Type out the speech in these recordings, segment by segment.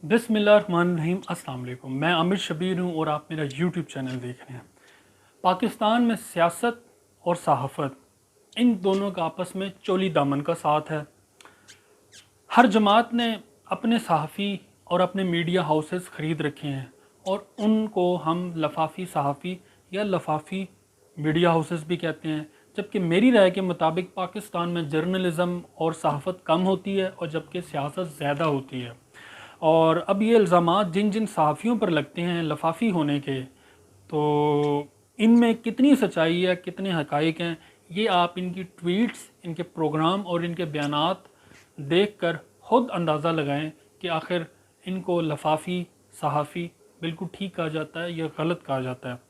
बिस्मिल्लाहिर्रहमानिर्रहीम। अस्सलाम वालेकुम। मैं आमिर शबीर हूँ और आप मेरा यूट्यूब चैनल देख रहे हैं। पाकिस्तान में सियासत और सहाफ़त, इन दोनों का आपस में चोली दामन का साथ है। हर जमात ने अपने सहाफ़ी और अपने मीडिया हाउसेस ख़रीद रखे हैं और उनको हम लफाफी सहाफ़ी या लफाफी मीडिया हाउसेस भी कहते हैं। जबकि मेरी राय के मुताबिक पाकिस्तान में जर्नलिज़म और सहाफ़त कम होती है और जबकि सियासत ज़्यादा होती है। और अब ये इल्ज़ामात जिन जिन सहाफ़ियों पर लगते हैं लफाफी होने के, तो इनमें कितनी सच्चाई है, कितने हक़ाइक़ हैं, ये आप इनकी ट्वीट्स, इनके प्रोग्राम और इनके बयानात देख कर ख़ुद अंदाज़ा लगाएं कि आखिर इनको लफाफी सहाफ़ी बिल्कुल ठीक कहा जाता है या गलत कहा जाता है।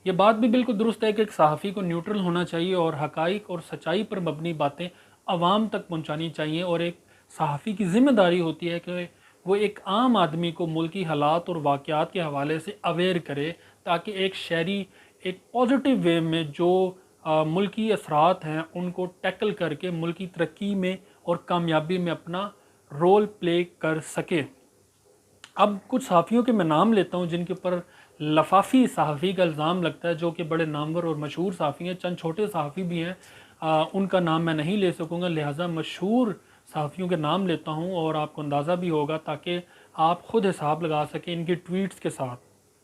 ये बात भी बिल्कुल दुरुस्त है कि एक सहाफ़ी को न्यूट्रल होना चाहिए और हक़ाइक़ और सच्चाई पर मबनी बातें आवाम तक पहुँचानी चाहिए। और एक सहाफ़ी की ज़िम्मेदारी होती है कि वो एक आम आदमी को मुल्की हालात और वाक़यात के हवाले से अवेयर करे, ताकि एक शहरी एक पॉजिटिव वे में जो मुल्की असरात हैं उनको टैकल करके मुल्की तरक्की में और कामयाबी में अपना रोल प्ले कर सके। अब कुछ सहाफ़ियों के मैं नाम लेता हूँ जिनके ऊपर लफाफी सहाफ़ी का इल्ज़ाम लगता है, जो कि बड़े नामवर और मशहूर सहाफ़ी हैं। चंद छोटे सहाफ़ी भी हैं, उनका नाम मैं नहीं ले सकूँगा, लिहाजा मशहूर सहाफ़ियों के नाम लेता हूँ और आपको अंदाज़ा भी होगा ताकि आप ख़ुद हिसाब लगा सकें इनकी ट्वीट्स के साथ।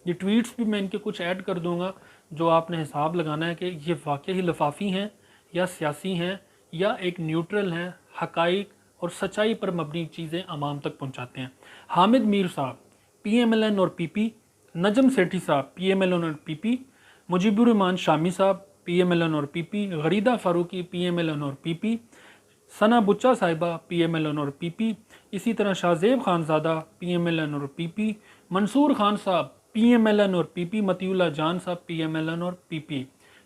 ये ट्वीट्स भी मैं इनके कुछ ऐड कर दूँगा जो आपने हिसाब लगाना है कि ये वाकई ही लफाफी हैं या सियासी हैं या एक न्यूट्रल हैं, हक़ाइक़ और सच्चाई पर मबनी चीज़ें आवाम तक पहुँचाते हैं। हामिद मीर साहब PMLN और PP, नजम सेठी साहब PMLN और PP, मुजीबुर रहमान शामी साहब PMLN और PP, गरीदा फ़ारूकी PMLN और PP, सना बुच्चा साहिबा PMLN और PP, इसी तरह शाहजेब खानज़ादा PMLN और PP, मंसूर खान साहब PMLN और PP, मतीउल्लाह जान साहब PMLN और PP।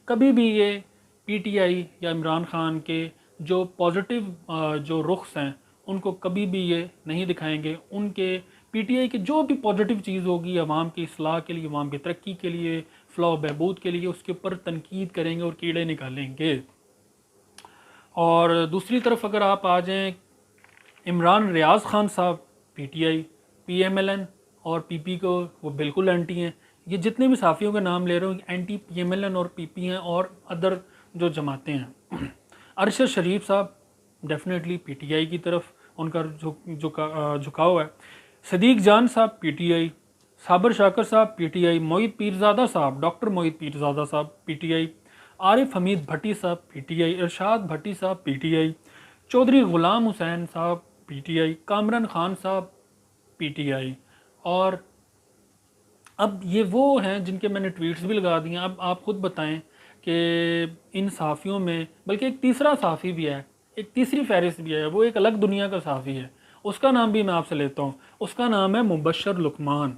कभी भी ये PTI या इमरान खान के जो पॉजिटिव जो रुख्स हैं उनको कभी भी ये नहीं दिखाएंगे। उनके PTI की जो भी पॉजिटिव चीज़ होगी आवाम की इस्लाह के लिए, आवाम की तरक्की के लिए, फ़लाह बहबूद के लिए, उसके ऊपर तनकीद करेंगे और कीड़े निकालेंगे। और दूसरी तरफ अगर आप आ जाएँ, इमरान रियाज़ ख़ान साहब PTI, PMLN और PP को वो बिल्कुल एंटी हैं। ये जितने भी सहाफ़ियों के नाम ले रहे हो एंटी PMLN और PP हैं और अदर जो जमातें हैं। अरशद शरीफ साहब डेफिनेटली PTI की तरफ उनका झुकाव है। सदीक जान साहब PTI, साबर शाकर साहब PTI, मोहित पीरज़ादा साहब, डॉक्टर मोहित पीरज़ादा साहब PTI, आरिफ हमीद भट्टी साहब PTI, इरशाद भट्टी साहब PTI, चौधरी ग़ुलाम हुसैन साहब PTI, कामरान खान साहब PTI। और अब ये वो हैं जिनके मैंने ट्वीट्स भी लगा दिए। अब आप ख़ुद बताएं कि इन सहाफ़ियों में बल्कि एक तीसरा सहाफ़ी भी है, एक तीसरी फहरिस्त भी है, वो एक अलग दुनिया का सहाफ़ी है, उसका नाम भी मैं आपसे लेता हूँ। उसका नाम है मुबशर लुकमान।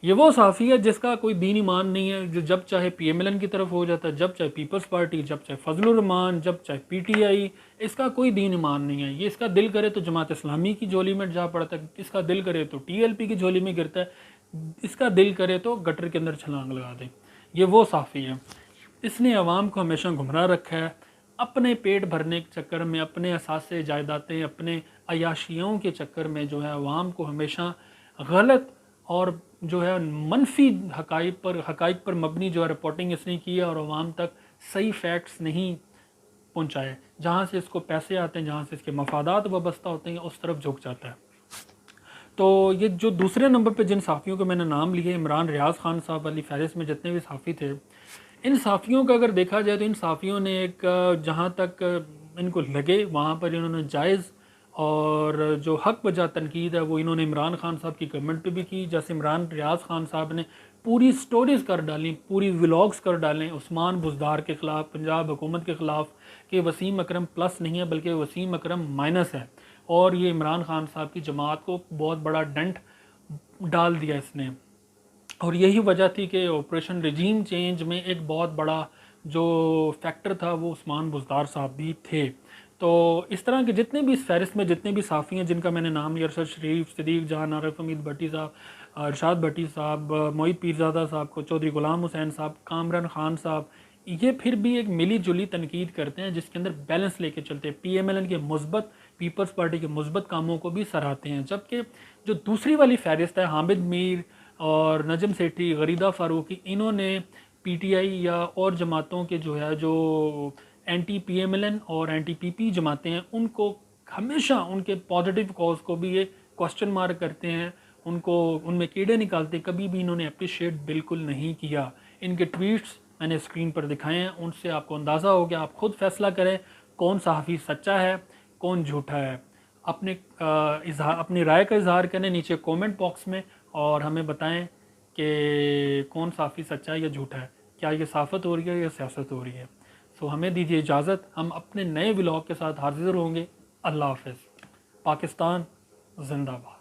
ये वो सहाफ़ी है जिसका कोई दीन ईमान नहीं है, जो जब चाहे PMLN की तरफ हो जाता है, जब चाहे पीपल्स पार्टी, जब चाहे फजलुर रहमान, जब चाहे PTI। इसका कोई दीन ईमान नहीं है। ये इसका दिल करे तो जमात इस्लामी की झोली में जा पड़ता है, इसका दिल करे तो TLP की झोली में गिरता है, इसका दिल करे तो गटर के अंदर छलांग लगा दे। ये वो सहाफ़ी है। इसने अवाम को हमेशा गुमराह रखा है, अपने पेट भरने के चक्कर में, अपने असासे जायदातें, अपने अयाशियों के चक्कर में जो है अवाम को हमेशा गलत और जो है मनफी हक़ाइक़ पर मबनी जो है रिपोर्टिंग इसने की है और अवाम तक सही फैक्ट्स नहीं पहुँचाए। जहाँ से इसको पैसे आते हैं, जहाँ से इसके मफादात वाबस्ता होते हैं, उस तरफ झुक जाता है। तो ये जो दूसरे नंबर पे जिन सहाफ़ियों के मैंने नाम लिए, इमरान रियाज़ ख़ान साहब वाली फहरिस्त में जितने भी सहाफ़ी थे, इन सहाफ़ियों का अगर देखा जाए तो इन सहाफ़ियों ने एक जहाँ तक इनको लगे वहाँ पर इन्होंने जायज़ और जो हक़ बजा तनकीद है वो इन्होंने इमरान खान साहब की गवर्नमेंट पे भी की। जैसे इमरान रियाज़ ख़ान साहब ने पूरी स्टोरीज़ कर डाली, पूरी व्लॉग्स कर डालें उस्मान बुज़दार के ख़िलाफ़, पंजाब हुकूमत के ख़िलाफ़ कि वसीम अकरम प्लस नहीं है बल्कि वसीम अकरम माइनस है। और ये इमरान खान साहब की जमात को बहुत बड़ा डेंट डाल दिया इसने। और यही वजह थी कि ऑपरेशन रिजीम चेंज में एक बहुत बड़ा जो फैक्टर था वो उस्मान बुज़दार साहब भी थे। तो इस तरह के जितने भी इस फहरिस्त में जितने भी सहाफ़ी हैं जिनका मैंने नाम लिया, अरशद शरीफ, सदीक जान, आरिफ हमीद भट्टी साहब, इरशाद भट्टी साहब, मोहित पीरज़ादा साहब को, चौधरी ग़ुलाम हुसैन साहब, कामरान खान साहब, ये फिर भी एक मिली जुली तनकीद करते हैं जिसके अंदर बैलेंस लेके चलते हैं। PMLN के मुस्बत پیپلز پارٹی کے مثبت کاموں کو بھی سراہتے ہیں، جبکہ جو دوسری والی فہرست ہے حامد میر اور نجم سیٹھی، غریدہ فاروقی، انہوں نے پی ٹی آئی یا اور جماعتوں کے جو anti p m l n اور اینٹی پی پی جماعتیں ہیں ان کو ہمیشہ ان کے پازیٹیو کاز کو بھی یہ کوسچن مارک کرتے ہیں، ان میں کیڑے نکالتے، کبھی بھی انہوں نے اپریشیٹ بالکل نہیں کیا۔ ان کے ٹویٹس میں نے اسکرین پر دکھائے ہیں، ان سے آپ کو اندازہ ہو گیا، آپ خود فیصلہ کریں کون صحافی سچا ہے کون جھوٹا ہے۔ اپنی رائے کا اظہار کریں نیچے کومنٹ باکس میں، اور ہمیں بتائیں کہ کون صحافی سچا ہے یا جھوٹا ہے، کیا یہ صحافت ہو رہی ہے یا سیاست ہو رہی ہے۔ سو ہمیں دیجیے اجازت، ہم اپنے نئے ولاگ کے ساتھ حاضر ہوں گے۔ اللہ حافظ۔ پاکستان زندہ باد۔